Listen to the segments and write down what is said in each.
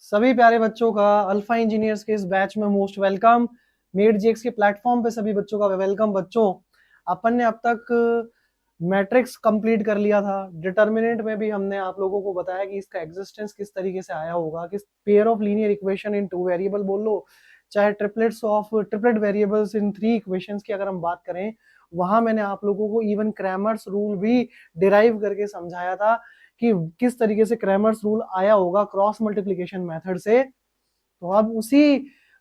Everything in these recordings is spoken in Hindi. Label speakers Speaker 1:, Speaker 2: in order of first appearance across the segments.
Speaker 1: सभी प्यारे बच्चों का अल्फा इंजीनियर्स के इस बैच में मोस्ट वेलकम। मेड जीएक्स के प्लेटफॉर्म पे सभी बच्चों का वेलकम। बच्चों, अपन ने अब तक मैट्रिक्स कंप्लीट कर लिया था। डिटर्मिनेंट में भी हमने आप लोगों को बताया कि इसका एग्जिस्टेंस किस तरीके से आया होगा, किस pair of linear equation in two variable बोल लो, चाहे triplet variables in three equations की अगर हम बात करें, वहां मैंने आप लोगों को इवन क्रैमर्स रूल भी डिराइव करके समझाया था कि किस तरीके से क्रैमर्स रूल आया होगा क्रॉस मल्टीप्लिकेशन मेथड से। तो अब उसी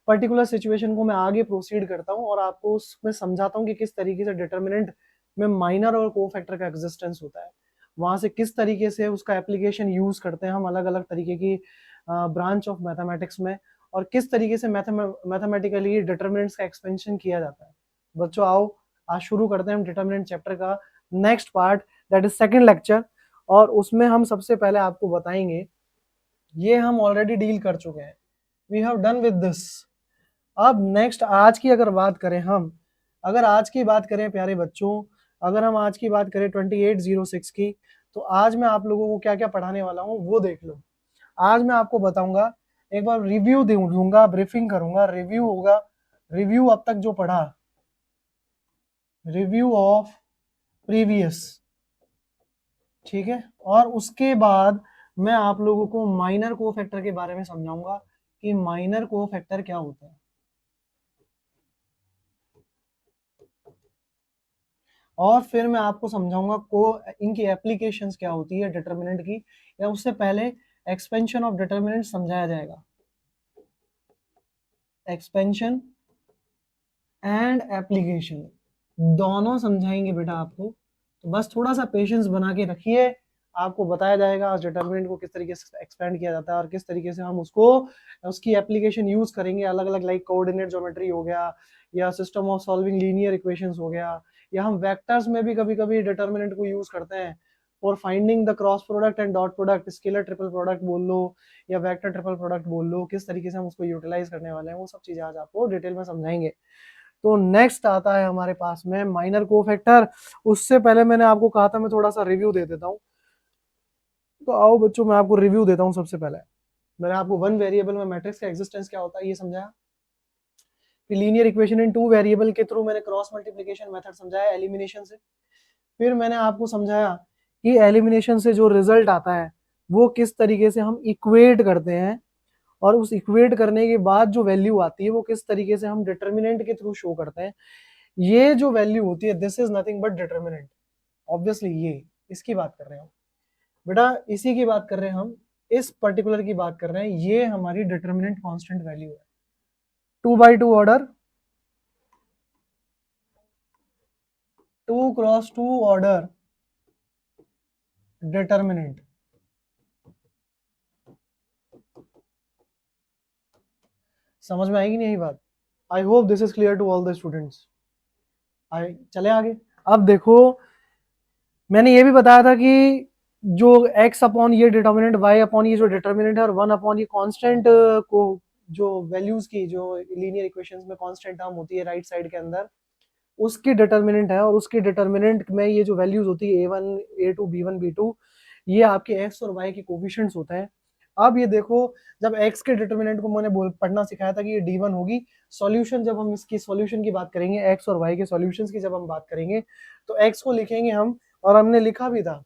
Speaker 1: पर्टिकुलर सिचुएशन को मैं आगे प्रोसीड करता हूं और आपको उसमें समझाता हूं कि किस तरीके से डिटर्मिनेंट में माइनर और कोफैक्टर का एग्जिस्टेंस होता है, वहां से किस तरीके से उसका एप्लीकेशन यूज करते हैं हम अलग अलग तरीके की ब्रांच ऑफ मैथमेटिक्स में, और किस तरीके से मैथमेटिकली डिटर्मिनेंट्स का एक्सपेंशन किया जाता है। बच्चों आओ, आज शुरू करते हैं हम डिटर्मिनेंट चैप्टर का next part, that is second lecture. और उसमें हम सबसे पहले आपको बताएंगे, ये हम ऑलरेडी डील कर चुके हैं, we have done with this. अब नेक्स्ट आज की अगर बात करें हम, अगर आज की बात करें प्यारे बच्चों, अगर हम आज की बात करें 2806 की, तो आज मैं आप लोगों को क्या क्या पढ़ाने वाला हूँ वो देख लो। आज मैं आपको बताऊंगा, एक बार रिव्यू दूंगा, ब्रीफिंग करूंगा, रिव्यू होगा, रिव्यू अब तक जो पढ़ा, रिव्यू ऑफ प्रीवियस, ठीक है। और उसके बाद मैं आप लोगों को माइनर कोफैक्टर के बारे में समझाऊंगा कि माइनर कोफैक्टर क्या होता है, और फिर मैं आपको समझाऊंगा को इनकी एप्लीकेशंस क्या होती है डिटर्मिनेंट की, या उससे पहले एक्सपेंशन ऑफ डिटर्मिनेंट समझाया जाएगा, एक्सपेंशन एंड एप्लीकेशन दोनों समझाएंगे बेटा आपको। तो बस थोड़ा सा पेशेंस बना के रखिए, आपको बताया जाएगा आज डिटर्मिनेंट को किस तरीके से एक्सपेंड किया जाता है और किस तरीके से हम उसको उसकी एप्लीकेशन यूज करेंगे अलग अलग, लाइक कोऑर्डिनेट ज्योमेट्री हो गया, या system of solving linear equations हो गया, या हम वेक्टर्स में भी कभी कभी डिटर्मिनेंट को यूज करते हैं for finding the cross product and dot product, scalar triple product बोल लो या वेक्टर ट्रिपल प्रोडक्ट बोल लो, किस तरीके से हम उसको यूटिलाइज करने वाले हैं वो सब चीजें आज आपको डिटेल में समझाएंगे। तो नेक्स्ट आता है हमारे पास में माइनर कोफैक्टर। उससे पहले मैंने आपको कहा था मैं थोड़ा सा रिव्यू दे देता हूँ, तो आओ बच्चों मैं आपको रिव्यू देता हूँ। सबसे पहले मैंने आपको वन वेरिएबल में मैट्रिक्स का एग्जिस्टेंस क्या होता है ये समझाया, फिर linear equation in two variable के थ्रू मैंने क्रॉस मल्टीप्लिकेशन मेथड समझाया एलिमिनेशन से, फिर मैंने आपको समझाया कि एलिमिनेशन से जो रिजल्ट आता है वो किस तरीके से हम इक्वेट करते हैं, और उस इक्वेट करने के बाद जो वैल्यू आती है वो किस तरीके से हम डिटर्मिनेंट के थ्रू शो करते हैं। ये जो वैल्यू होती है this is nothing but determinant, obviously ये इसकी बात कर रहे हैं हम बेटा, इसी की बात कर रहे हैं हम, इस पर्टिकुलर की बात कर रहे हैं, ये हमारी डिटर्मिनेंट कांस्टेंट वैल्यू है, 2x2 order, 2x2 order determinant. समझ में आएगी नहीं यही बात? I hope this is clear to all the students. आए चले आगे। अब देखो मैंने ये भी बताया था कि जो x अपॉन ये डिटर्मिनेंट, y अपॉन ये जो डिटर्मिनेंट है, और 1 अपॉन ये कांस्टेंट को जो वैल्यूज की जो लीनियर इक्वेशंस में कांस्टेंट टर्म होती है राइट साइड के अंदर, उसकी डिटर्मिनेंट है, और उसकी डिटर्मिनेंट में ये जो वैल्यूज होती है a1 a2 b1 b2, ये आपके x और y के कोफिशिएंट्स होते हैं। अब ये देखो, जब x के डिटर्मिनेंट को मैंने पढ़ना सिखाया था कि ये d1 होगी, सॉल्यूशन जब हम इसकी सॉल्यूशन की बात करेंगे, x और y के सॉल्यूशंस की जब हम बात करेंगे, तो x को लिखेंगे हम, और हमने लिखा भी था,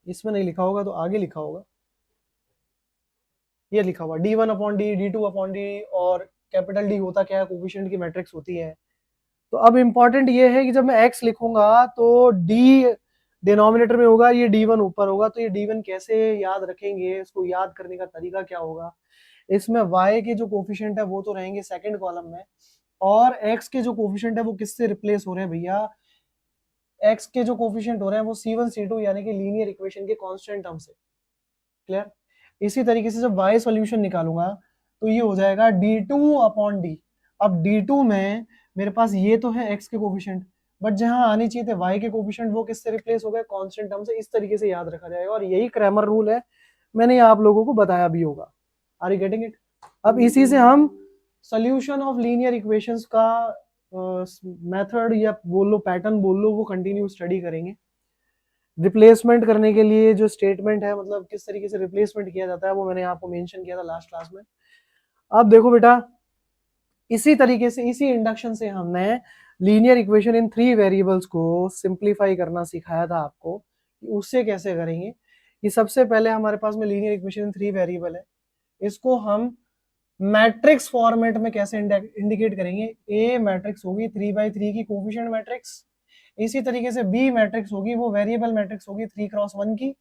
Speaker 1: इसमें नहीं लिखा होगा तो आगे लिखा होगा, ये लिखा हुआ d1 upon D, d2 upon D, और कैपिटल D होता क्या है, कोफिशिएंट की मैट्रिक्स होती है। तो अब इंपॉर्टेंट ये है कि जब मैं x लिखूंगा तो d डिनोमिनेटर में होगा, ये d1 ऊपर होगा, तो ये d1 कैसे याद रखेंगे, इसको याद करने का तरीका क्या होगा। इसमें y के जो कोफिशिएंट है वो तो रहेंगे सेकंड कॉलम में, और x के जो कोफिशिएंट है वो किससे रिप्लेस हो रहे हैं भैया, x के जो कोफिशिएंट हो रहे हैं वो c1 c2 यानी कि लीनियर इक्वेशन के कांस्टेंट टर्म से। क्लियर? इसी तरीके से जब y सॉल्यूशन निकालूंगा तो ये हो जाएगा d2 अपॉन डी। अब d2 में मेरे पास ये तो है x के कोफिशिएंट, बट जहां आने चाहिए थे y के कोफिशिएंट वो किससे रिप्लेस हो गए, कांस्टेंट टर्म से। इस तरीके से याद रखा जाएगा, और यही क्रैमर रूल है, मैंने आप लोगों को बताया भी होगा। Are you getting it? अब इसी से हम सोल्यूशन ऑफ लीनियर इक्वेशंस का मेथड या बोल लो पैटर्न बोल लो वो कंटिन्यू स्टडी करेंगे। रिप्लेसमेंट करने के लिए जो स्टेटमेंट है, मतलब किस तरीके से रिप्लेसमेंट किया जाता है, वो मैंने आपको मेंशन किया था लास्ट क्लास में। अब देखो बेटा, इसी तरीके से, इसी इंडक्शन से हमने लीनियर इक्वेशन इन 3 वेरिएबल्स को सिंप्लीफाई करना सिखाया था आपको कि उससे कैसे करेंगे। कि सबसे पहले हमारे पास में लीनियर इक्वेशन इन 3 वेरिएबल है, इसको हम मैट्रिक्स फॉर्मेट में कैसे इंडिकेट करेंगे। ए मैट्रिक्स होगी 3/3 की कोफिशिएंट मैट्रिक्स, इसी तरीके से बी मैट्रिक्स होगी, वो वेरिएबल मैट्रिक्स होगी 3x1 की,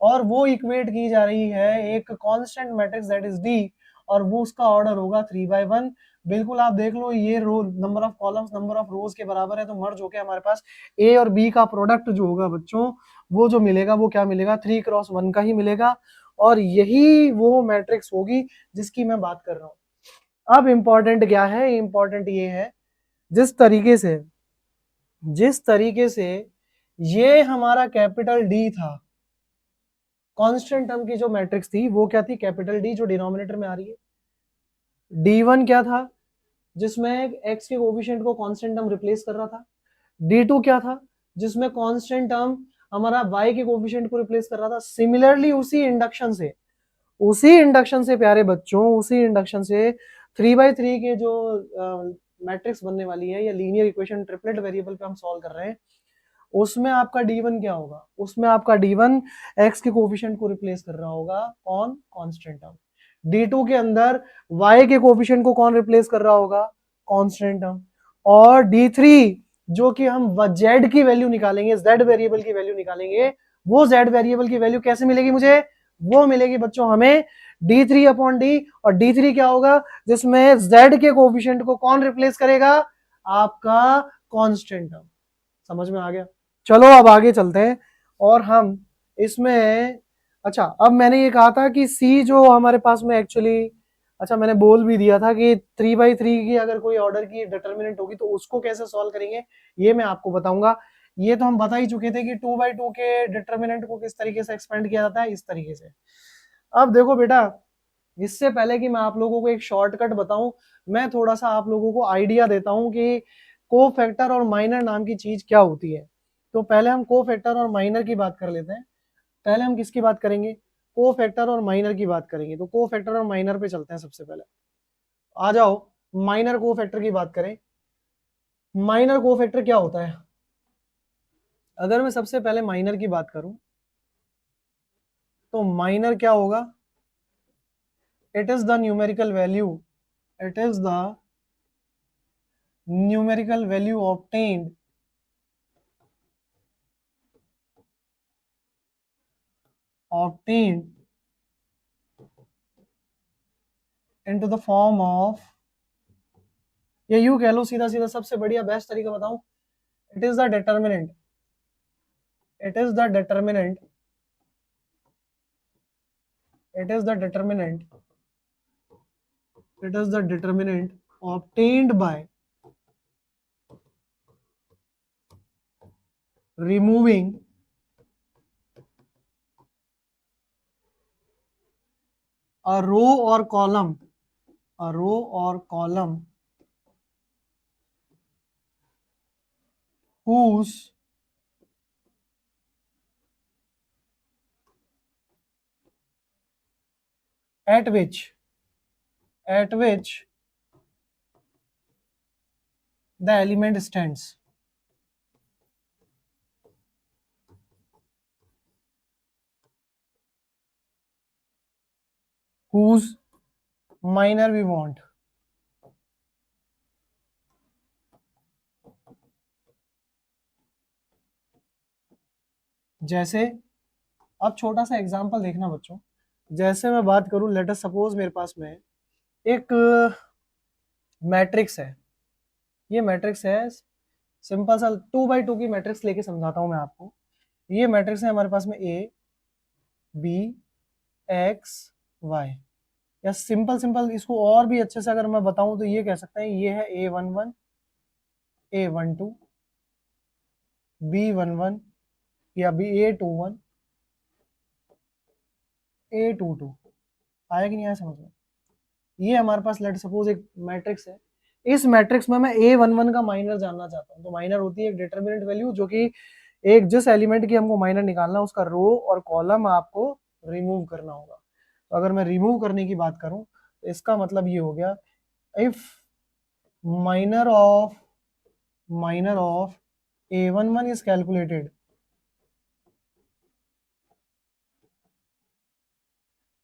Speaker 1: और वो इक्वेट की जा रही है एक constant matrix that is D, और वो उसका ऑर्डर होगा 3/1। बिल्कुल आप देख लो, ये row number of columns number of rows के बराबर है, तो मर्ज होके हमारे पास ए और बी का प्रोडक्ट जो होगा बच्चों, वो जो मिलेगा वो क्या मिलेगा, 3x1 का ही मिलेगा, और यही वो मैट्रिक्स होगी जिसकी मैं बात कर रहा हूं। अब इंपॉर्टेंट क्या है, इंपॉर्टेंट ये है, जिस तरीके से ये हमारा कैपिटल डी था, कांस्टेंट टर्म की जो मैट्रिक्स थी वो क्या थी, कैपिटल डी, जो डिनोमिनेटर में आ रही है। D1 क्या था, जिसमें x के कोफिशिएंट को कांस्टेंट टर्म रिप्लेस कर रहा था। D2 क्या था, जिसमें कांस्टेंट टर्म हमारा y के कोफिशिएंट को रिप्लेस कर रहा था। सिमिलरली उसी इंडक्शन से प्यारे बच्चों, उसी इंडक्शन से 3/3 के जो मैट्रिक्स बनने वाली है, या लीनियर इक्वेशन ट्रिपलेट वेरिएबल पे हम सॉल्व कर रहे हैं, उसमें आपका D1 क्या होगा, उसमें आपका D1 x के कोफिशिएंट को रिप्लेस कर रहा होगा, कौन, कांस्टेंट टर्म। D2 के अंदर y के कोफिशिएंट को कौन रिप्लेस कर रहा होगा, कांस्टेंट टर्म। और D3 जो कि हम z की वैल्यू निकालेंगे, z वेरिएबल की वैल्यू निकालेंगे, वो z वेरिएबल की वैल्यू कैसे मिलेगी मुझे, वो मिलेगी बच्चों हमें D3/D, और D3 क्या होगा, जिसमें z के कोफिशिएंट को कौन रिप्लेस करेगा, आपका कांस्टेंट टर्म। समझ में आ गया। चलो अब आगे चलते हैं, और हम इसमें, अच्छा अब मैंने ये कहा था कि सी जो हमारे पास में एक्चुअली, अच्छा मैंने बोल भी दिया था कि 3/3 की अगर कोई ऑर्डर की डिटर्मिनेंट होगी तो उसको कैसे सॉल्व करेंगे, ये मैं आपको बताऊंगा। ये तो हम बता ही चुके थे कि 2/2 के डिटर्मिनेंट को किस तरीके से एक्सपेंड किया जाता है, इस तरीके से। अब देखो बेटा, इससे पहले कि मैं आप लोगों को एक शॉर्टकट बताऊं, मैं थोड़ा सा आप लोगों को आइडिया देता हूं कि कोफैक्टर और माइनर नाम की चीज क्या होती है। तो पहले हम कोफैक्टर और माइनर की बात कर लेते हैं। पहले हम किसकी बात करेंगे, कोफैक्टर और माइनर की बात करेंगे। तो कोफैक्टर और माइनर पे चलते हैं सबसे पहले। आ जाओ, माइनर कोफैक्टर की बात करें। माइनर कोफैक्टर क्या होता है, अगर मैं सबसे पहले माइनर की बात करूं, तो माइनर क्या होगा, it is the numerical value, it is the numerical value obtained into the form of, या यूं कह लो सीधा सीधा, सबसे बढ़िया बेस्ट तरीका बताऊं, it is the determinant, it is the determinant, it is the determinant, it is the determinant obtained by removing a row or column, a row or column whose at which the element stands. Whose minor we want. जैसे, अब छोटा सा एग्जांपल देखना बच्चों, जैसे मैं बात करूं, लेट अस सपोज मेरे पास में एक मैट्रिक्स है, ये मैट्रिक्स है, सिंपल सा 2/2 की मैट्रिक्स लेके समझाता हूं मैं आपको। ये मैट्रिक्स है हमारे पास में A B X Y, या सिंपल सिंपल इसको और भी अच्छे से अगर मैं बताऊं तो ये कह सकते हैं, ये है A11 A12 B11, या A21 A22। आया कि नहीं आया समझ में। ये हमारे पास लेट सपोज एक मैट्रिक्स है, इस मैट्रिक्स में मैं A11 का माइनर जानना चाहता हूँ। तो माइनर होती है एक डिटर्मिनेंट वैल्यू जो कि एक जिस एलिमेंट की हमको माइनर निकालना है उसका रो और कॉलम आपको रिमूव करना होगा। तो अगर मैं रिमूव करने की बात करूं तो इसका मतलब ये हो गया, if minor of A11 is calculated,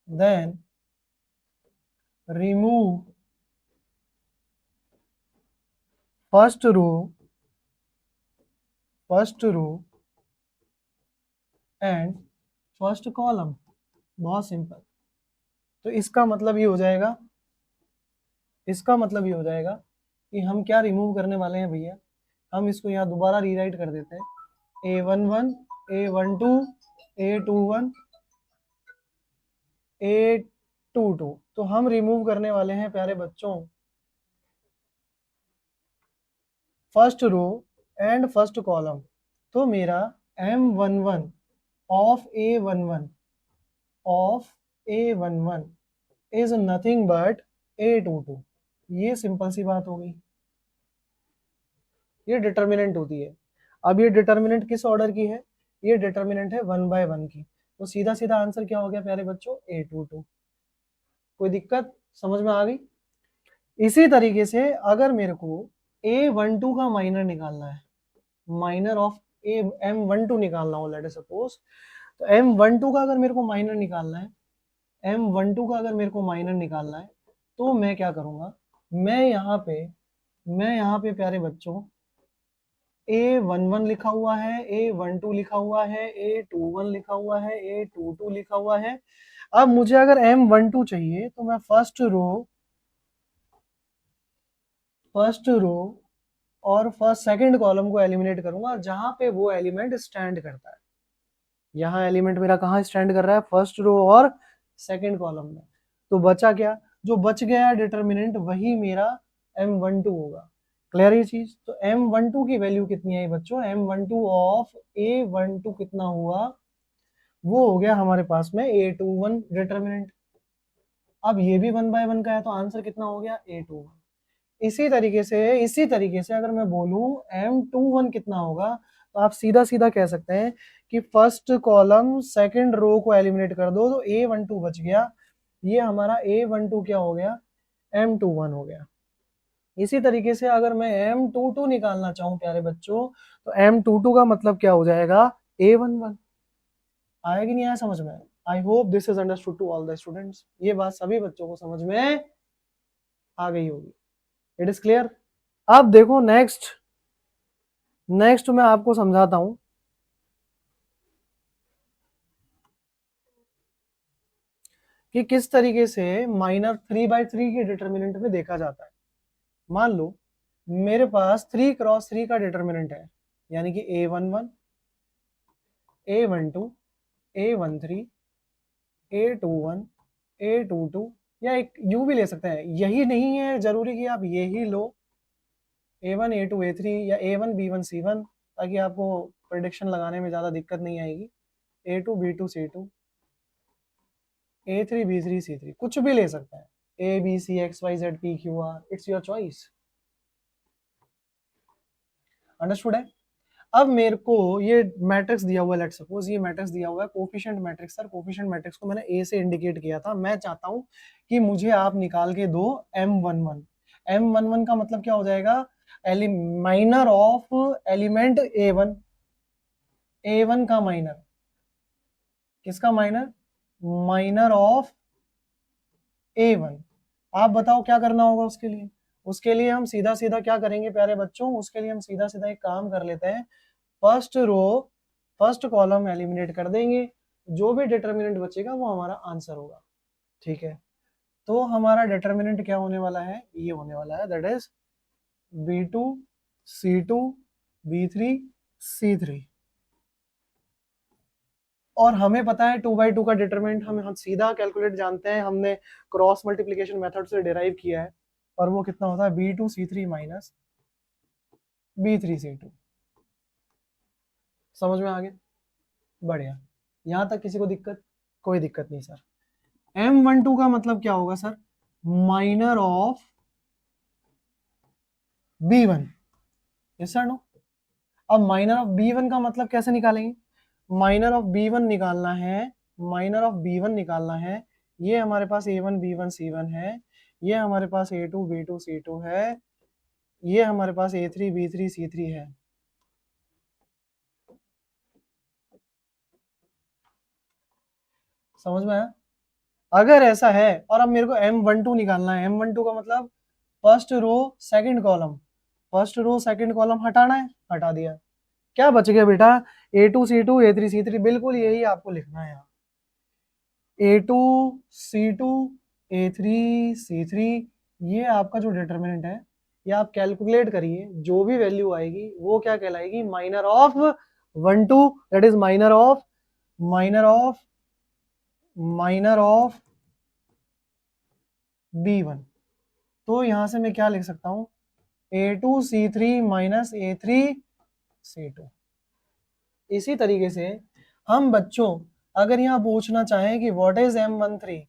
Speaker 1: then remove first row and first column। बहुत सिंपल। तो इसका मतलब ये हो जाएगा कि हम क्या रिमूव करने वाले हैं भैया, हम इसको यहाँ दोबारा रीराइट कर देते हैं, A11, A12, A21, A22। तो हम रिमूव करने वाले हैं प्यारे बच्चों first row and first column. तो मेरा M11 of A11 is nothing but A22। ये सिंपल सी बात हो गई, ये डिटर्मिनेंट होती है। अब ये डिटर्मिनेंट किस ऑर्डर की है, ये डिटर्मिनेंट है 1 by 1 की। तो सीधा सीधा आंसर क्या हो गया प्यारे बच्चों, A22। कोई दिक्कत समझ में आ गई? इसी तरीके से अगर मेरे को A12 का माइनर निकालना है, माइनर ऑफ M12 निकालना हो लेट सपोज, तो M12 का अगर मेरे को माइनर निकालना है, M12 का अगर मेरे को माइनर निकालना है, तो मैं क्या करूंगा, मैं यहाँ पे प्यारे बच्चों A11 लिखा हुआ है, A12 लिखा हुआ है, A21 लिखा हुआ है, A22 लिखा हुआ है। अब मुझे अगर M12 चाहिए तो मैं फर्स्ट रो और फर्स्ट सेकंड कॉलम को एलिमिनेट करूंगा जहां पे वो एलिमेंट स्टैंड करता है। यहाँ एलिमेंट मेरा कहाँ स्टैंड कर रहा है, फर्स्ट रो और सेकंड कॉलम में। तो बचा क्या, जो बच गया डिटर्मिनेंट वही मेरा M12 होगा। क्लियर ये चीज? तो M12 की वैल्यू कितनी आई बच्चों, M12 ऑफ A12 कितना हुआ, वो हो गया हमारे पास में A21 डिटर्मिनेंट। अब ये भी 1 by 1 का है तो आंसर कितना हो गया, A21। इसी तरीके से अगर मैं बोलूं M21 कितना होगा, तो आप सीधा सीधा कह सकते हैं कि फर्स्ट कॉलम सेकंड रो को एलिमिनेट कर दो तो A12 बच गया। ये हमारा A12 क्या हो गया, M21 हो गया। इसी तरीके से अगर मैं M22 निकालना चाहूं प्यारे बच्चों, तो M22 का मतलब क्या हो जाएगा, A11। आया कि नहीं आया समझ में? I hope this is understood to all the students. ये बात सभी बच्चों को समझ में आ गई होगी। It is clear? अब देखो नेक्स्ट मैं आपको समझाता हूं कि किस तरीके से माइनर 3/3 के डिटर्मिनेंट में देखा जाता है। मान लो मेरे पास 3 क्रॉस 3 का डिटर्मिनेंट है, यानी कि A11, A12, A13, A21, A22, या एक यू भी ले सकते हैं। यही नहीं है जरूरी कि आप यही लो, A1, A2, A3 या A1, B1, C1, ताकि आपको प्रेडिक्शन लगाने में ज़्यादा दिक्कत नहीं आएगी। A2, B2, C2, A3, B3, C3, कुछ भी ले सकते हैं। A, B, C, X, Y, Z, P, Q, R, it's your choice. Understood है? अब मेरे को ये मैट्रिक्स दिया हुआ है, लेट्स सपोज ये मैट्रिक्स दिया हुआ है, coefficient matrix. Sir coefficient matrix को मैंने ए से इंडिकेट किया था। मैं चाहता हूं कि मुझे आप निकाल के दो M11। M11 का मतलब क्या हो जाएगा, minor of element A1। A1 का माइनर, किसका माइनर, माइनर ऑफ A1। आप बताओ क्या करना होगा उसके लिए? उसके लिए हम सीधा सीधा क्या करेंगे प्यारे बच्चों, उसके लिए हम सीधा सीधा एक काम कर लेते हैं, first row first column eliminate कर देंगे, जो भी डिटर्मिनेंट बचेगा वो हमारा आंसर होगा। ठीक है, तो हमारा डिटर्मिनेंट क्या होने वाला है, ये होने वाला है, that is B2, C2, B3, C3। और हमें पता है 2/2 का डिटरमिनेंट हम सीधा कैलकुलेट जानते हैं, हमने क्रॉस मल्टीप्लिकेशन मेथड से डिराइव किया है। और वो कितना होता है, B2C3 माइनस B3C2। समझ में आ गया? बढ़िया। यहां तक किसी को दिक्कत? कोई दिक्कत नहीं सर। M12 का मतलब क्या होगा sir, minor of B1। Yes sir no? अब माइनर ऑफ B1 का मतलब कैसे निकालेंगे? माइनर ऑफ B1 निकालना है, माइनर ऑफ B1 निकालना है। ये हमारे पास A1 B1 C1 है, ये हमारे पास A2 B2 C2 है, ये हमारे पास A3 B3 C3 है। समझ में आया? अगर ऐसा है, और अब मेरे को M12 निकालना है। M12 का मतलब first row second column, first row second column हटाना है, हटा दिया। क्या बच गया बेटा? A2 C2 A3 C3, बिल्कुल यही आपको लिखना है यहाँ। A2 C2 A3 C3, ये आपका जो डिटर्मिनेंट है, ये आप कैलकुलेट करिए, जो भी वैल्यू आएगी वो क्या कहलाएगी? Minor of 1 2, that is minor of minor of B1। तो यहां से मैं क्या लिख सकता हूं? A2 C3 minus A3 C2। इसी तरीके से हम बच्चों अगर यहाँ पूछना चाहें कि व्हाट इज M13,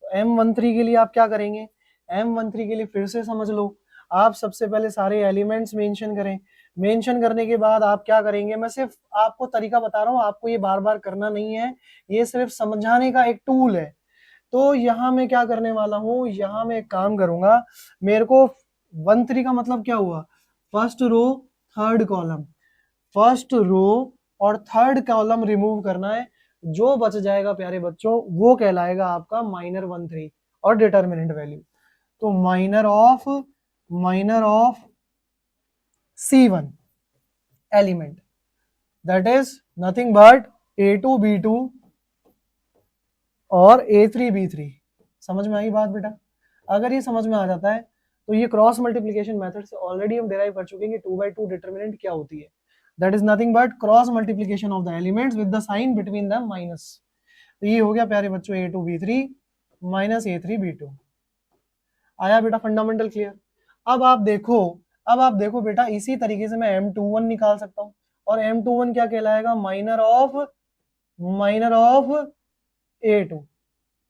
Speaker 1: तो M13 के लिए आप क्या करेंगे? M13 के लिए फिर से समझ लो, आप सबसे पहले सारे एलिमेंट्स मेंशन करें। मेंशन करने के बाद आप क्या करेंगे? मैं सिर्फ आपको तरीका बता रहा हूँ, आपको ये बार बार करना नहीं है, ये सिर्फ समझाने का एक टूल है। तो यहाँ मैं क्या करने वाला हूँ, यहाँ मैं एक काम करूंगा। मेरे को 13 का मतलब क्या हुआ? First row third column, first row और थर्ड कॉलम रिमूव करना है। जो बच जाएगा प्यारे बच्चों वो कहलाएगा आपका माइनर 13 और डिटर्मिनेंट वैल्यू। तो minor of C1 element, that is nothing but A2 B2 और A3 B3। समझ में आई बात बेटा? अगर ये समझ में आ जाता है तो ये क्रॉस मल्टीप्लिकेशन मेथड से ऑलरेडी हम डिराइव कर चुके हैं कि 2/2 डिटर्मिनेंट क्या होती है। That is nothing but cross multiplication of the elements with the sign between the minus. तो ये हो गया प्यारे बच्चों A2 B3 minus A3 B2। आया बेटा फंडामेंटल क्लियर? अब आप देखो, अब आप देखो बेटा, इसी तरीके से मैं M21 निकाल सकता हूँ, और M21 क्या कहलाएगा? Minor of A2,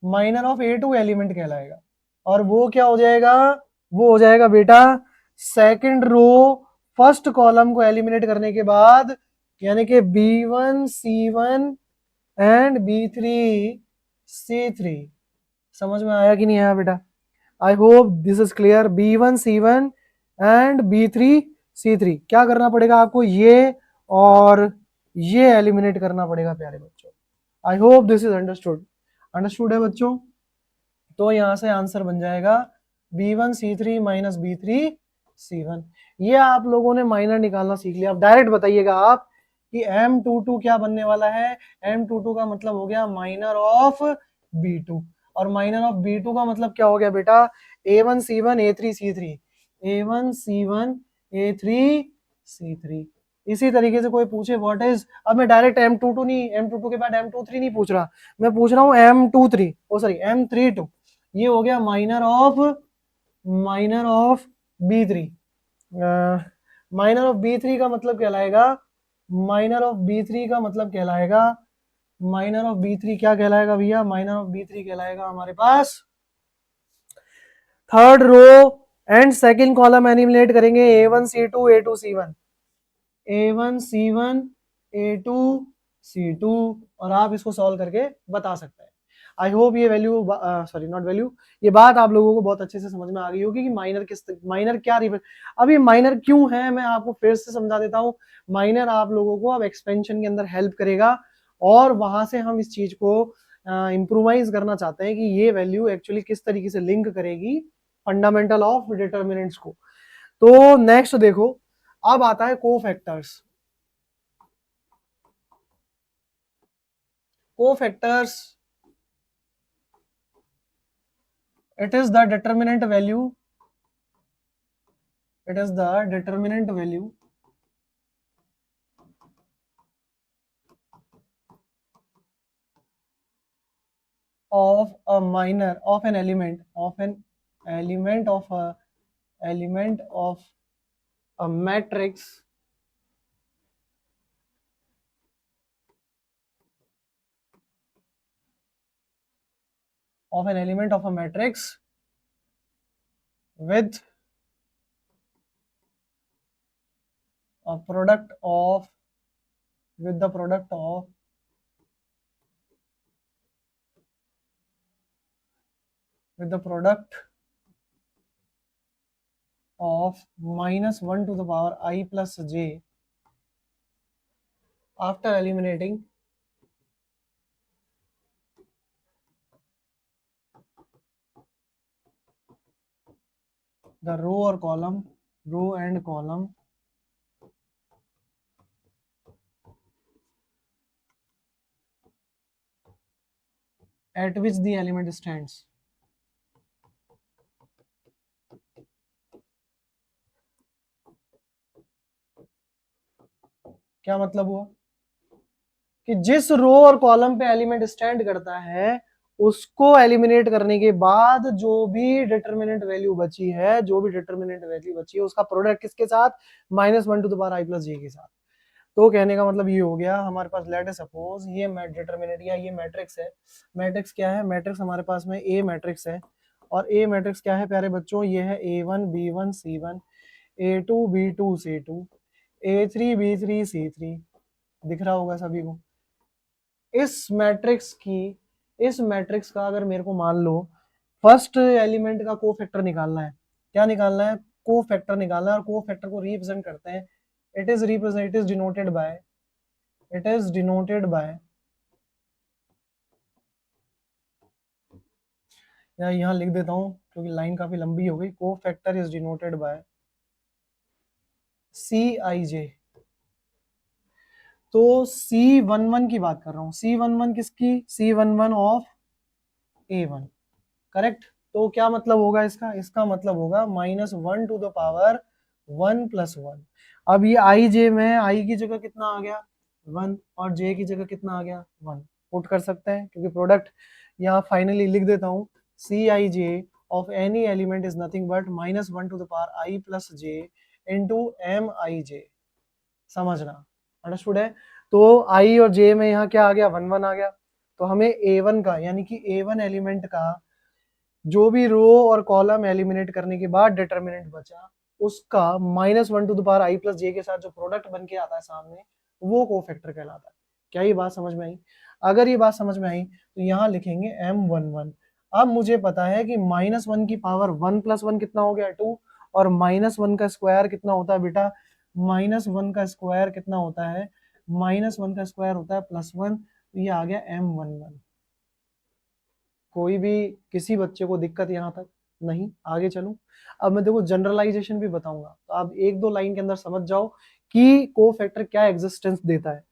Speaker 1: minor of A2 element कहलाएगा। और वो क्या हो जाएगा? वो हो जाएगा बेटा सेकंड रो फर्स्ट कॉलम को एलिमिनेट करने के बाद, यानी कि B1 C1 and B3 C3। समझ में आया कि नहीं आया बेटा? आई hope this is clear. B1 C1 and B3 C3 क्या करना पड़ेगा आपको? ये और ये एलिमिनेट करना पड़ेगा प्यारे बच्चों। आई hope this is understood. Understood है बच्चों? तो यहां से आंसर बन जाएगा B1 C3 minus B3 C1। ये आप लोगों ने माइनर निकालना सीख लिया। अब डायरेक्ट बताइएगा आप कि M22 क्या बनने वाला है? M22 का मतलब हो गया माइनर ऑफ B2, और माइनर ऑफ B2 का मतलब क्या हो गया बेटा? A1 C1 A3 C3, A1 C1 A3 C3। इसी तरीके से कोई पूछे व्हाट इज, अब मैं डायरेक्ट M22 नहीं, M22 के बाद M23 नहीं पूछ रहा, मैं पूछ रहा हूँ M23, ओ सॉरी M32। ये हो गया minor of B3। Minor of B3 का मतलब कहलाएगा, माइनर ऑफ B3 का मतलब कहलाएगा, माइनर ऑफ B3 क्या कहलाएगा भैया? माइनर ऑफ B3 कहलाएगा हमारे पास third row and second column eliminate करेंगे A1 C2 A2 C1, A1 C1 A2 C2, और आप इसको सॉल्व करके बता सकते हैं। आई होप ये वैल्यू, सॉरी नॉट वैल्यू, ये बात आप लोगों को बहुत अच्छे से समझ में आ गई होगी कि माइनर क्या रिफर। अब ये माइनर क्यों है मैं आपको फिर से समझा देता हूँ। माइनर आप लोगों को अब एक्सपेंशन के अंदर हेल्प करेगा, और वहां से हम इस चीज को इंप्रूवाइज करना चाहते हैं कि ये वैल्यू एक्चुअली किस तरीके से लिंक करेगी फंडामेंटल ऑफ डिटर्मिनेंट्स को। तो नेक्स्ट देखो, अब आता है cofactors. Cofactors, it is the determinant value, it is the determinant value of a minor of an element of a matrix of an element of a matrix with product of with the product of with the product of -1 to the power I plus j after eliminating the row and column at which the element stands. क्या मतलब हुआ कि जिस रो और कॉलम पे एलिमेंट स्टैंड करता है उसको एलिमिनेट करने के बाद जो भी डिटरमिनेंट वैल्यू बची है उसका प्रोडक्ट किसके साथ, -1 to the power I plus J के साथ। तो कहने का मतलब ये हो गया, हमारे पास लेट सपोज ये डिटरमिनेंट या ये मैट्रिक्स है। मैट्रिक्स क्या है, मैट्रिक्स हमारे पास में ए मैट्रिक्स है, और ए मैट्रिक्स क्या है प्यारे बच्चों, ये है A1 B1 C1, A2 B2 C2, A3 B3 C3। दिख रहा होगा सभी को। इस मैट्रिक्स का अगर मेरे को मान लो फर्स्ट एलिमेंट का कोफैक्टर निकालना है, क्या निकालना है, कोफैक्टर निकालना है, और कोफैक्टर को रिप्रेजेंट करते हैं, इट इज डिनोटेड बाय या यहाँ लिख देता हूँ क्योंकि लाइन काफी लंबी हो गई। Cofactor is denoted by CIJ। तो C11 की बात कर रहा हूँ, C11 किसकी, C11 ऑफ A1, करेक्ट। तो क्या मतलब होगा इसका मतलब होगा -1 टू द पावर 1 + 1। अब ये IJ में I की जगह कितना आ गया 1, और J की जगह कितना आ गया 1, पुट कर सकते हैं क्योंकि प्रोडक्ट यहाँ फाइनली लिख देता हूँ, CIJ of any element is nothing but -1 to the power I plus J into MIJ। समझना, अंडरस्टूड है। तो I और J में यहाँ क्या आ गया 1 1 आ गया। तो हमें A1 का यानी कि A1 एलिमेंट का जो भी रो और कॉलम एलिमिनेट करने के बाद डिटरमिनेंट बचा उसका -1 to the power I plus J के साथ जो प्रोडक्ट बन के आता है सामने, वो कोफैक्टर कहलाता है। क्या ये बात समझ में आई? अगर ये बात समझ में आई तो यहाँ लिखेंगे M11। अब मुझे पता है कि -1 की पावर 1 + 1 कितना हो गया 2, और -1 का स्क्वायर कितना होता है बेटा, -1 का स्क्वायर कितना होता है, -1 का स्क्वायर होता है +1। तो ये आ गया M11। कोई भी किसी बच्चे को दिक्कत यहाँ तक नहीं, आगे चलूं। अब मैं देखो जनरलाइजेशन भी बताऊंगा, तो आप एक दो लाइन के अंदर समझ जाओ कि कोफैक्टर क्या एग्जिस्टेंस देता है।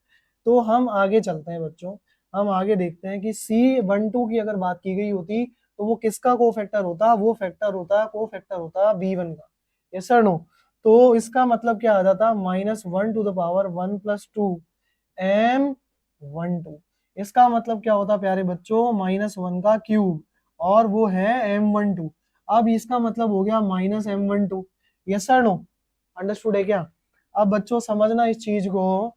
Speaker 1: तो हम आगे चलते हैं बच्चों, हम आगे देखते हैं कि C12 की अगर बात की गई होती तो वो किसका कोफैक्टर होता, वो कोफैक्टर होता B1 का। Yes sir no? तो इसका मतलब क्या आ जाता, -1 टू द पावर 1 + 2 M12। इसका मतलब क्या होता प्यारे बच्चों, -1 का क्यूब, और वो है M12। अब इसका मतलब हो गया -M12। Yes sir no? Understood है क्या? अब बच्चों समझना इस चीज को।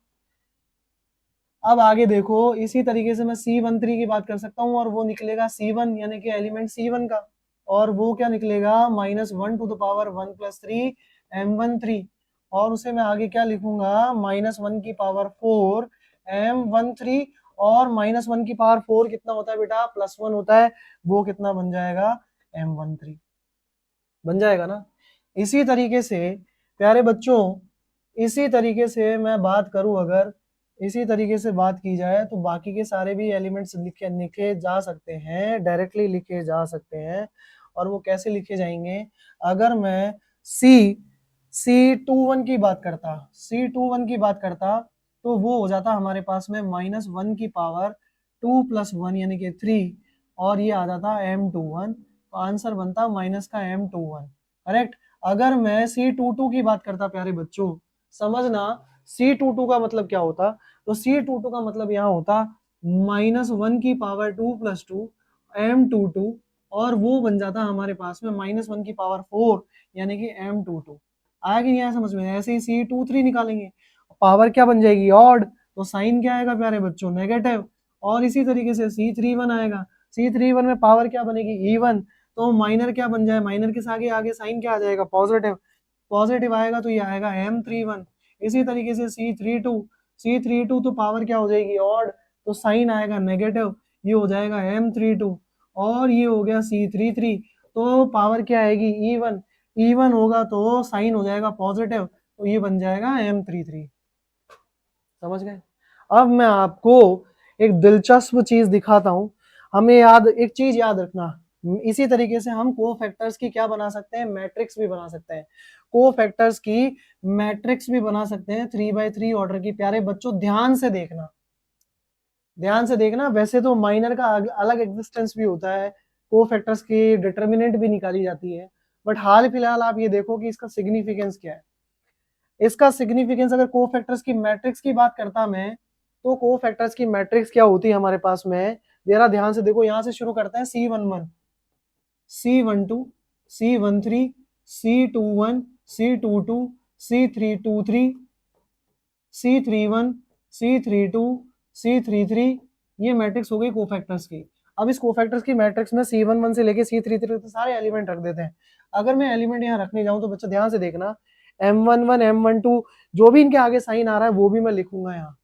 Speaker 1: अब आगे देखो, इसी तरीके से मैं C13 की बात कर सकता हूँ, और वो निकलेगा C1 यानी कि एलिमेंट C1 का, और वो क्या निकलेगा -1 टू द पावर 1 + 3 M13। और उसे मैं आगे क्या लिखूंगा, -1 की पावर 4 M13, और -1 की पावर 4 कितना होता है बेटा, +1 होता है, वो कितना बन जाएगा M13, बन जाएगा ना। इसी तरीके से प्यारे बच्चों, इसी तरीके से मैं बात करूं, अगर इसी तरीके से बात की जाए तो बाकी के सारे भी एलिमेंट्स लिखे जा सकते हैं, डायरेक्टली लिखे जा सकते हैं। और वो कैसे लिखे जाएंगे, अगर मैं C21 की बात करता, C21 की बात करता तो वो हो जाता हमारे पास में -1 की पावर 2 + 1 यानी कि 3, और ये आ जाता M21। तो आंसर बनता माइनस का M21, करेक्ट। अगर मैं C22 की बात करता प्यारे बच्चों, समझना C22 का मतलब क्या होता, तो C22 का मतलब यहाँ होता -1 की पावर 2 + 2 M22, और वो बन जाता हमारे पास में -1 की पावर 4 यानी कि M22। आया कि नहीं आया समझ में? ऐसे ही C23 निकालेंगे, पावर क्या बन जाएगी ऑड, तो साइन क्या आएगा प्यारे बच्चों, नेगेटिव। और इसी तरीके से C31 आएगा, C31 में पावर क्या बनेगी इवन, तो माइनर क्या बन जाए, माइनर के आगे आगे साइन क्या आ जाएगा, पॉजिटिव। पॉजिटिव आएगा तो ये आएगा M31। इसी तरीके से C32 तो पावर क्या हो जाएगी ऑड, तो साइन आएगा नेगेटिव, ये हो जाएगा M32, और ये हो गया C33 तो पावर क्या आएगी इवन होगा तो साइन हो जाएगा पॉजिटिव, तो ये बन जाएगा M33। समझ गए? अब मैं आपको एक दिलचस्प चीज दिखाता हूं। हमें एक चीज याद रखना, इसी तरीके से हम कोफैक्टर्स की क्या बना सकते हैं, मैट्रिक्स भी बना सकते हैं। कोफैक्टर्स की मैट्रिक्स भी बना सकते हैं 3x3 ऑर्डर की। प्यारे बच्चों ध्यान से देखना, ध्यान से देखना। वैसे तो माइनर का अलग एग्जिस्टेंस भी होता है, कोफैक्टर्स की डिटर्मिनेंट भी निकाली जाती है, बट हाल फिलहाल आप ये देखो कि इसका सिग्निफिकेंस क्या है। इसका सिग्निफिकेंस अगर कोफैक्टर्स की मैट्रिक्स की बात करता मैं, तो कोफैक्टर्स की मैट्रिक्स क्या होती है हमारे पास में, जरा ध्यान से देखो। यहां से शुरू करते हैं C11, C12, C13, C21, C22, C323, C31, C32, C33, ये मैट्रिक्स हो गई कोफैक्टर्स की। अब इस कोफैक्टर्स की मैट्रिक्स में C11 से लेके C33 तक सारे एलिमेंट रख देते हैं। अगर मैं एलिमेंट यहाँ रखने जाऊं तो बच्चा ध्यान से देखना, M11, M12 जो भी इनके आगे साइन आ रहा है वो भी मैं लिखूंगा यहाँ।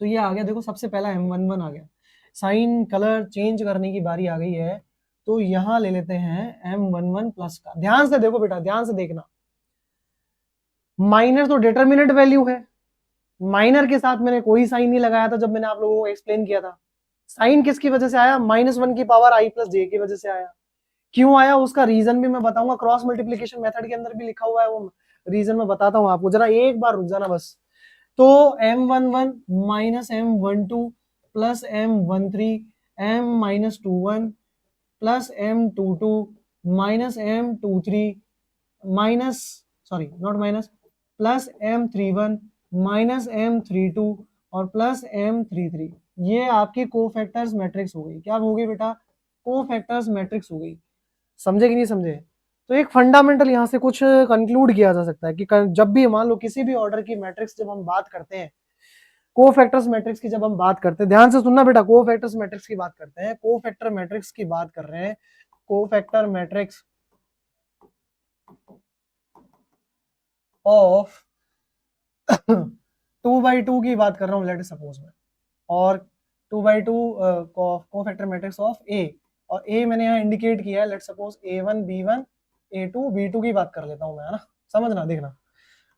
Speaker 1: तो ये आ गया, देखो सबसे पहला M11 आ गया। साइन कलर चेंज करने की बारी आ गई है, तो यहाँ ले लेते हैं M11 प्लस का। ध्यान से देखो बेटा, ध्यान से देखना। माइनर तो डिटर्मिनेंट वैल्यू है, माइनर के साथ मैंने कोई साइन नहीं लगाया था जब मैंने आप लोगों को एक्सप्लेन किया था। साइन किसकी वजह से आया, -1 की पावर i प्लस जे की वजह से आया। क्यों आया उसका रीजन भी मैं बताऊंगा, क्रॉस मल्टीप्लीकेशन मेथड के अंदर भी लिखा हुआ है, वो रीजन मैं बताता हूं आपको, जरा एक बार रुक जाना बस। तो M11 minus M12 plus M13 M-21 plus M22 minus M23 minus, sorry not minus, plus M31 minus M32 और प्लस M33। ये आपकी कोफैक्टर्स मैट्रिक्स हो गई। क्या हो गई बेटा, कोफैक्टर्स मैट्रिक्स हो गई। समझे कि नहीं समझे? तो एक फंडामेंटल यहाँ से कुछ कंक्लूड किया जा सकता है कि जब भी मान लो किसी भी ऑर्डर की मैट्रिक्स जब हम बात करते हैं, कोफैक्टर्स मैट्रिक्स की जब हम बात करते हैं, ध्यान से सुनना बेटा, कोफैक्टर्स मैट्रिक्स की बात करते हैं, कोफैक्टर मैट्रिक्स की बात कर रहे हैं, कोफैक्टर मैट्रिक्स ऑफ 2/2 की बात कर रहा हूँ लेट सपोज में, और 2/2 कोफैक्टर मैट्रिक्स ऑफ ए, और ए मैंने यहाँ इंडिकेट किया है, let suppose A1 B1 A2 B2 की बात कर लेता हूँ मैं, है ना। समझना, देखना,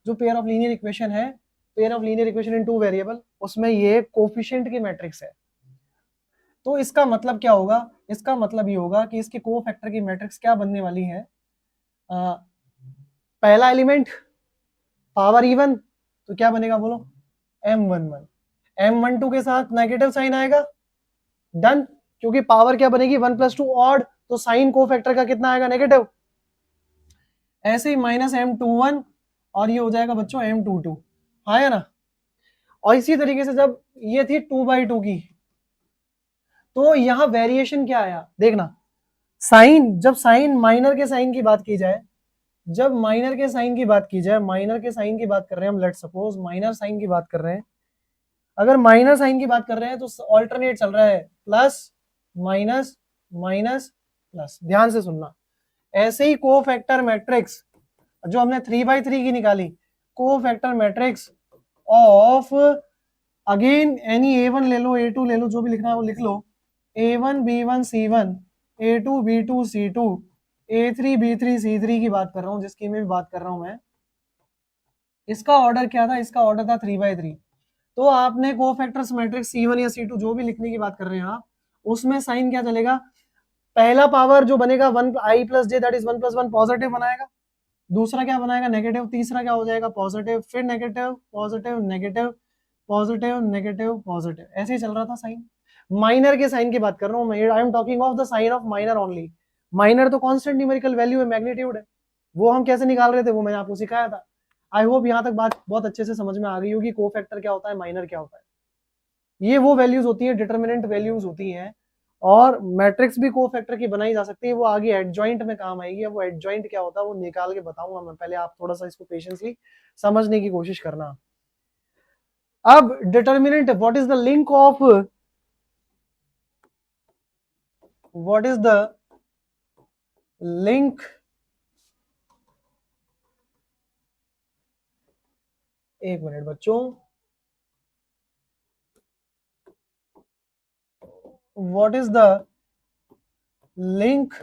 Speaker 1: जो पेयर ऑफ लीनियर इक्वेशन है, pair of linear equation in 2 variable, उसमें ये कोफिशिएंट की मैट्रिक्स है। तो इसका मतलब क्या होगा, इसका मतलब ये होगा कि इसके कोफैक्टर की मैट्रिक्स क्या बनने वाली है, पहला एलिमेंट पावर इवन, तो क्या बनेगा बोलो, M11, M12 के साथ नेगेटिव साइन आएगा, डन, क्योंकि पावर क्या बनेगी 1 + 2 ऑड, तो साइन कोफैक्टर का कितना आएगा, नेगेटिव। ऐसे ही माइनस M21 और ये हो जाएगा बच्चों M22, हाँ है ना। और इसी तरीके से जब ये थी 2/2 की, तो यहां वेरिएशन क्या आया देखना, साइन, जब साइन माइनर के साइन की बात की जाए, जब माइनर के साइन की बात की जाए, माइनर के साइन की बात कर रहे हैं हम, लेट सपोज माइनर साइन की बात कर रहे हैं, अगर माइनर साइन की बात कर रहे हैं तो ऑल्टरनेट चल रहा है, प्लस माइनस माइनस प्लस। ध्यान से सुनना, ऐसे ही कोफैक्टर मैट्रिक्स जो हमने 3/3 की निकाली, cofactor matrix of again any A1 ले लो A2 ले लो, जो भी लिखना है वो लिख लो, A1 B1 C1 A2 B2 C2 A3 B3 C3 की बात कर रहा हूँ, जिसकी मैं भी बात कर रहा हूँ मैं। इसका ऑर्डर क्या था, इसका ऑर्डर था 3/3। तो आपने कोफैक्टर्स मैट्रिक्स C1 या C2 जो भी लिखने की बात कर रहे हैं आप, उसमें साइन क्या चलेगा, पहला पावर जो बनेगा 1 i plus J, that is 1 + 1 positive बनाएगा, दूसरा क्या बनाएगा नेगेटिव, तीसरा क्या हो जाएगा पॉजिटिव, फिर negative positive negative positive negative positive, ऐसे ही चल रहा था साइन। माइनर के साइन की बात कर रहा हूँ मैं, I am talking of the sign of minor only. Minor तो कांस्टेंट न्यूमेरिकल वैल्यू है, मैग्नीट्यूड है, वो हम कैसे निकाल रहे थे वो मैंने आपको सिखाया था। आई होप यहाँ तक बात बहुत अच्छे से समझ में आ गई होगी, कोफैक्टर क्या होता है, माइनर क्या होता है। ये वो वैल्यूज होती है, डिटर्मिनेंट वैल्यूज होती हैं, और मैट्रिक्स भी कोफैक्टर की बनाई जा सकती है, वो आगे एडजॉइंट में काम आएगी। वो एडजॉइंट क्या होता है वो निकाल के बताऊंगा मैं, पहले आप थोड़ा सा इसको पेशेंसली समझने की कोशिश करना। अब determinant, what is the link of, what is the link एक मिनट बच्चों, what is the link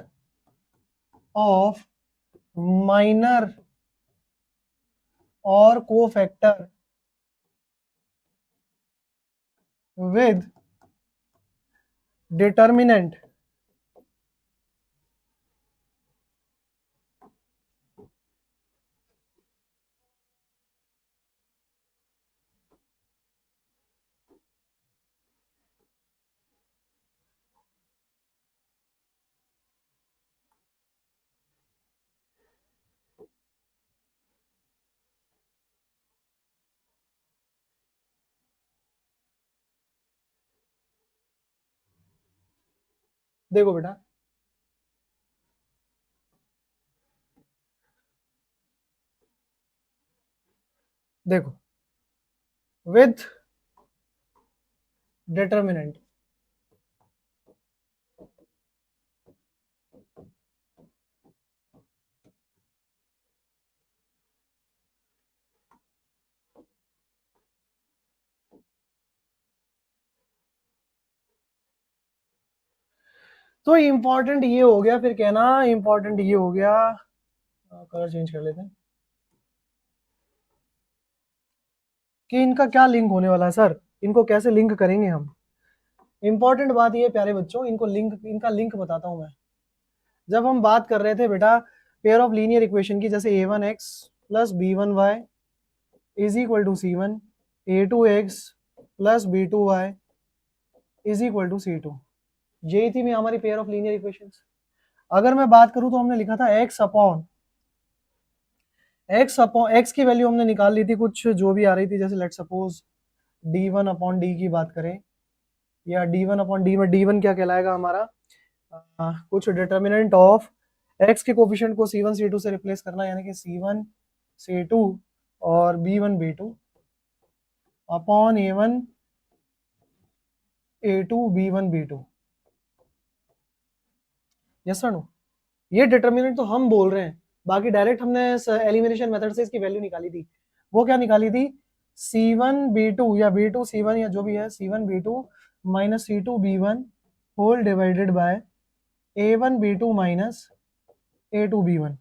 Speaker 1: of minor और कोफैक्टर विद डिटर्मिनेंट? देखो बेटा, देखो, विथ डिटर्मिनेंट, तो इंपॉर्टेंट ये हो गया, फिर कहना इंपॉर्टेंट ये हो गया, कलर चेंज कर लेते हैं, कि इनका क्या लिंक होने वाला है सर, इनको कैसे लिंक करेंगे हम। इंपॉर्टेंट बात ये प्यारे बच्चों, इनको लिंक, इनका लिंक बताता हूं मैं। जब हम बात कर रहे थे बेटा पेयर ऑफ लीनियर इक्वेशन की, जैसे a1x plus b1y is equal to c1, a2x plus b2y is equal to c2, यही थी हमारी पेयर ऑफ लीनियर इक्वेशंस। अगर मैं बात करूं तो हमने लिखा था x अपॉन x की वैल्यू हमने निकाल ली थी कुछ जो भी आ रही थी, जैसे let suppose d1 upon d की बात करें, या d1 अपॉन d में d1 क्या कहलाएगा हमारा, कुछ डिटर्मिनेंट ऑफ x के कोफिशिएंट को c1 c2 से रिप्लेस करना, यानी कि c1 c2 और b1 b2 upon a1 a2 b1 b2। Yes sir no, ये डिटर्मिनेंट तो हम बोल रहे हैं, बाकी डायरेक्ट हमने एलिमिनेशन मेथड से इसकी वैल्यू निकाली थी। वो क्या निकाली थी, c1 b2 या b2 c1 या जो भी है, c1 b2 minus c2 b1 whole divided by a1 b2 minus a2 b1।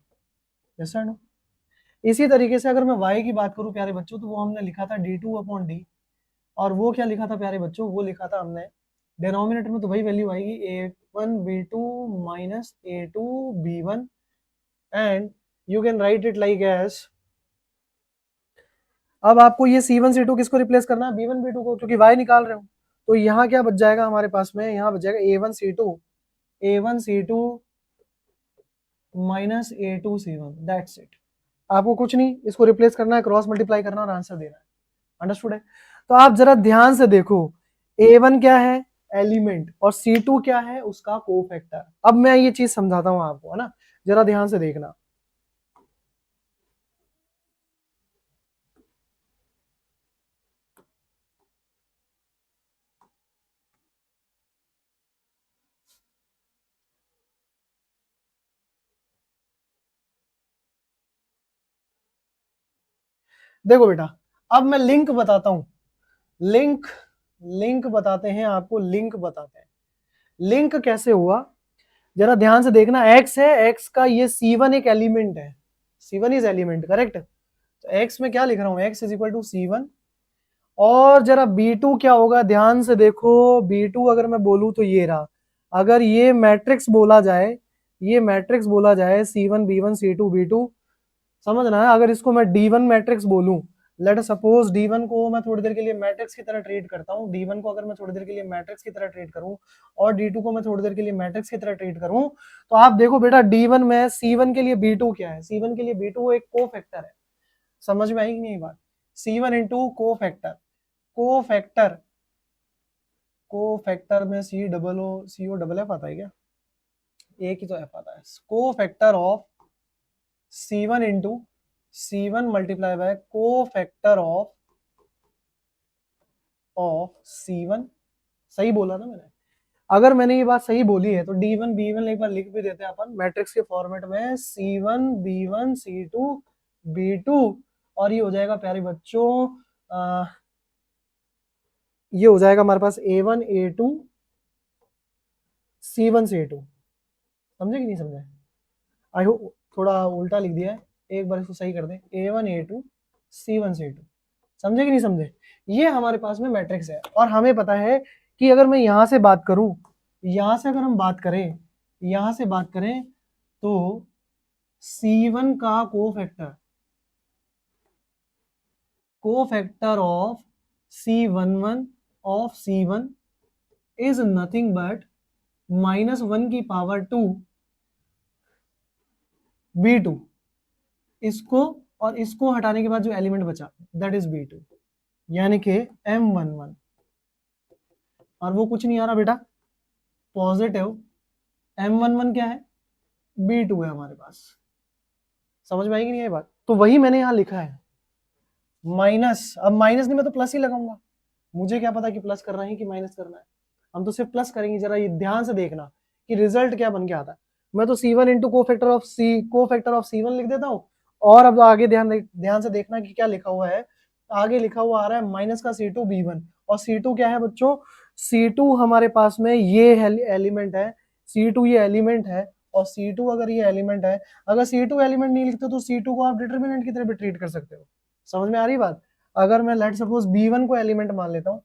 Speaker 1: Yes sir no. इसी तरीके से अगर मैं y की बात करूं प्यारे बच्चों, तो वो हमने लिखा था d2 अपॉन डी, और वो क्या लिखा था प्यारे बच्चों, वो लिखा था हमने डिनोमिनेटर में तो वही वैल्यू आएगी a1 b2 minus a2 b1, and you can write it like as, अब आपको ये c1 c2 किसको रिप्लेस करना है, b1 b2 को, क्योंकि y निकाल रहे हो। तो यहाँ क्या बच जाएगा हमारे पास में, यहाँ बच जाएगा a1 c2 minus a2 c1, that's it. आपको कुछ नहीं, इसको रिप्लेस करना है, क्रॉस मल्टीप्लाई करना और आंसर देना है। अंडरस्टूड है? तो आप जरा ध्यान से देखो, a1 क्या है, एलिमेंट, और c2 क्या है, उसका कोफैक्टर। अब मैं ये चीज समझाता हूं आपको, है ना, जरा ध्यान से देखना। देखो बेटा, अब मैं लिंक बताता हूं, लिंक लिंक बताते हैं आपको, लिंक बताते हैं। लिंक कैसे हुआ, जरा ध्यान से देखना। x है, x का ये c1 एक एलिमेंट है, c1 इज एलिमेंट, करेक्ट। तो x में क्या लिख रहा हूं, x is equal to c1, और जरा b2 क्या होगा, ध्यान से देखो। b2 अगर मैं बोलूं तो ये रहा, अगर ये मैट्रिक्स बोला जाए, ये मैट्रिक्स बोला जाए c1 b1 c2 b2, समझना है। अगर इसको मैं d1 मैट्रिक्स बोलूं, लेट सपोज d1 को मैं थोड़ी देर के लिए मैट्रिक्स की तरह ट्रीट करता हूं, d1 को अगर मैं थोड़ी देर के लिए मैट्रिक्स की तरह ट्रीट करूं, और d2 को मैं थोड़ी देर के लिए मैट्रिक्स की तरह ट्रीट करूं, तो आप देखो बेटा d1 में c1 के लिए b2 क्या है, c1 के लिए b2 एक कोफैक्टर है। समझ में आई कि नहीं बात, c1 into cofactor, cofactor, cofactor में सी डबल ओ सी ओ डबल एफ आता है क्या, एक ही तो एफ आता है। Cofactor of c1 into c1 multiply by cofactor of c1। सही बोला ना मैंने? अगर मैंने ये बात सही बोली है तो d1 b1 एक बार लिख भी देते हैं अपन मैट्रिक्स के फॉर्मेट में, c1 b1 c2 b2 और ये हो जाएगा प्यारे बच्चों, ये हो जाएगा हमारे पास A1 A2 C1 C2। समझे कि नहीं समझे? आई होप थोड़ा उल्टा लिख दिया है, एक बार इसको सही कर दें, A1 A2 C1 C2। समझे कि नहीं समझे? ये हमारे पास में मैट्रिक्स है और हमें पता है कि अगर मैं यहां से बात करूं, यहां से अगर हम बात करें, यहां से बात करें तो C1 का cofactor of C11 of C1 is nothing but -1 की पावर 2 B2। इसको और इसको हटाने के बाद जो एलिमेंट बचा दैट इज B2, यानी कि M11। और वो कुछ नहीं आ रहा बेटा, पॉजिटिव M11 क्या है, B2 है हमारे पास। समझ में आएगी नहीं ये बात? तो वही मैंने यहां लिखा है माइनस। अब माइनस नहीं, मैं तो प्लस ही लगाऊंगा, मुझे क्या पता कि प्लस करना है कि माइनस करना है, हम तो सिर्फ प्लस करेंगे। जरा ये ध्यान से देखना कि रिजल्ट क्या बन के आता है। मैं तो C1 into cofactor of C1 लिख देता हूँ। और अब आगे ध्यान से देखना कि क्या लिखा हुआ है। आगे लिखा हुआ आ रहा है माइनस का C2 B1। और C2 क्या है बच्चों, C2 हमारे पास में ये एलिमेंट है, C2 ये एलिमेंट है। और C2 अगर ये एलिमेंट है, अगर C2 एलिमेंट नहीं लिखते तो C2 को आप डिटरमिनेंट की तरह भी ट्रीट कर सकते हो। समझ में आ रही बात? अगर मैं लेट सपोज B1 को एलिमेंट मान लेता हूँ,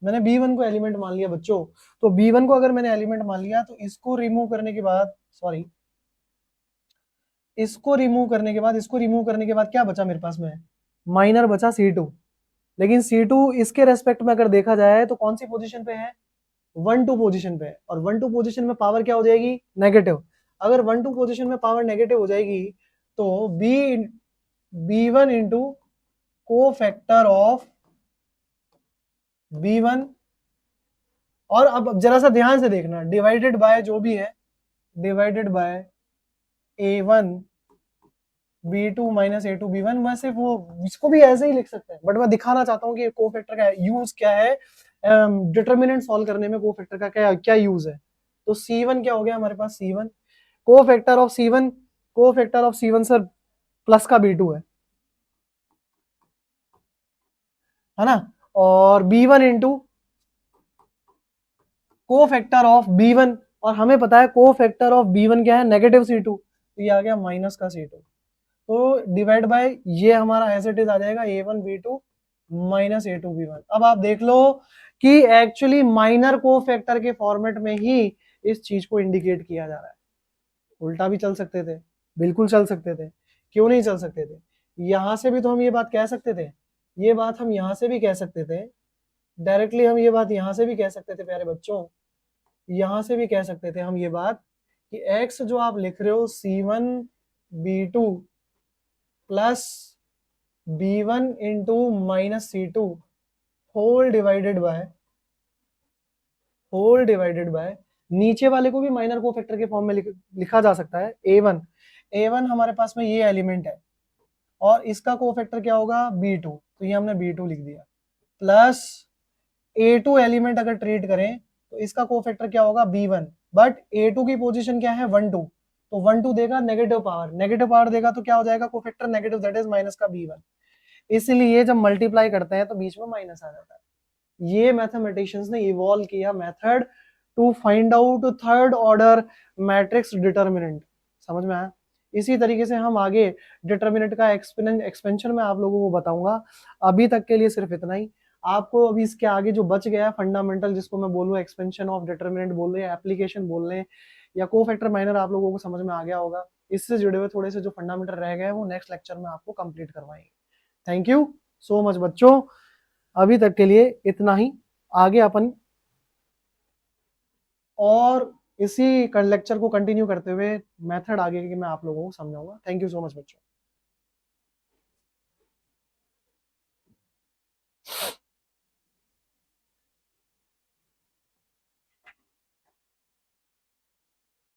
Speaker 1: मैंने B1 को एलिमेंट मान लिया बच्चों, तो B1 को अगर मैंने एलिमेंट मान लिया तो इसको रिमूव करने के बाद, सॉरी, इसको रिमूव करने के बाद, इसको रिमूव करने के बाद क्या बचा मेरे पास में, माइनर बचा C2। लेकिन C2 इसके रेस्पेक्ट में अगर देखा जाए तो कौन सी पोजीशन पे है, 1-2 पोजीशन पे है। और 1-2 पोजीशन में पावर क्या हो जाएगी, नेगेटिव। अगर 1-2 पोजीशन में पावर नेगेटिव हो जाएगी तो B1 इंटू को फैक्टर ऑफ B1, और अब जरा सा ध्यान से देखना, डिवाइडेड बाय जो भी है, divided by A1 B2 minus A2 B1। मैं सिर्फ वो इसको भी ऐसे ही लिख सकते हैं, बट मैं दिखाना चाहता हूँ कि कोफैक्टर का यूज क्या है, डिटरमिनेंट सॉल्व करने में कोफैक्टर का क्या क्या यूज है। तो C1 क्या हो गया हमारे पास, C1 cofactor of C1, cofactor of C1 sir plus का B2 है ना। और B1 into cofactor of B1, और हमें पता है कोफैक्टर ऑफ B1 क्या है, नेगेटिव C2, तो ये आ गया माइनस का C2। तो डिवाइड बाय ये हमारा एज इट इज आ जाएगा A1 B2 minus A2 B1। अब आप देख लो कि एक्चुअली माइनर कोफैक्टर के फॉर्मेट में ही इस चीज को इंडिकेट किया जा रहा है। उल्टा भी चल सकते थे, बिल्कुल चल सकते थे, क्यों नहीं चल सकते थे? यहां से भी तो हम ये बात कह सकते थे, ये बात हम यहां से भी कह सकते थे, डायरेक्टली हम ये बात यहां से भी कह सकते थे प्यारे बच्चों, यहां से भी कह सकते थे हम ये बात कि x जो आप लिख रहे हो C1 B2 plus B1 into minus C2 whole divided by नीचे वाले को भी माइनर कोफैक्टर के फॉर्म में लिखा जा सकता है A1 हमारे पास में ये एलिमेंट है और इसका कोफैक्टर क्या होगा B2, तो ये हमने B2 लिख दिया, प्लस A2 एलिमेंट अगर ट्रीट करें तो इसका कोफैक्टर क्या होगा B1, बट A2 की पोजीशन क्या है 1-2, तो 1-2 देगा नेगेटिव पावर देगा तो क्या हो जाएगा cofactor negative, that is minus का B1। इसलिए जब मल्टीप्लाई करते हैं तो बीच में माइनस आ जाता है। ये मैथमेटिशियंस ने इवॉल्व किया method to find out third order matrix determinant. समझ में आया? इसी तरीके से हम आगे डिटर्मिनेंट का एक्सपेंशन में आप लोगों को बताऊंगा। अभी तक के लिए सिर्फ इतना ही। आपको अभी इसके आगे जो बच गया है फंडामेंटल, जिसको मैं बोलूँ एक्सपेंशन ऑफ डिटर्मिनेंट बोल रहे हैं, एप्लीकेशन बोल रहे हैं, या कोफैक्टर माइनर, आप लोगों को समझ में आ गया होगा। इससे जुड़े हुए थोड़े से जो फंडामेंटल रह गए हैं वो नेक्स्ट लेक्चर में आपको कंप्लीट करवाएंगे। थैंक यू सो मच बच्चों, अभी तक के लिए इतना ही। आगे अपन और इसी लेक्चर को कंटिन्यू करते हुए मेथड आगे की मैं आप लोगों को समझाऊंगा। थैंक यू सो मच बच्चों।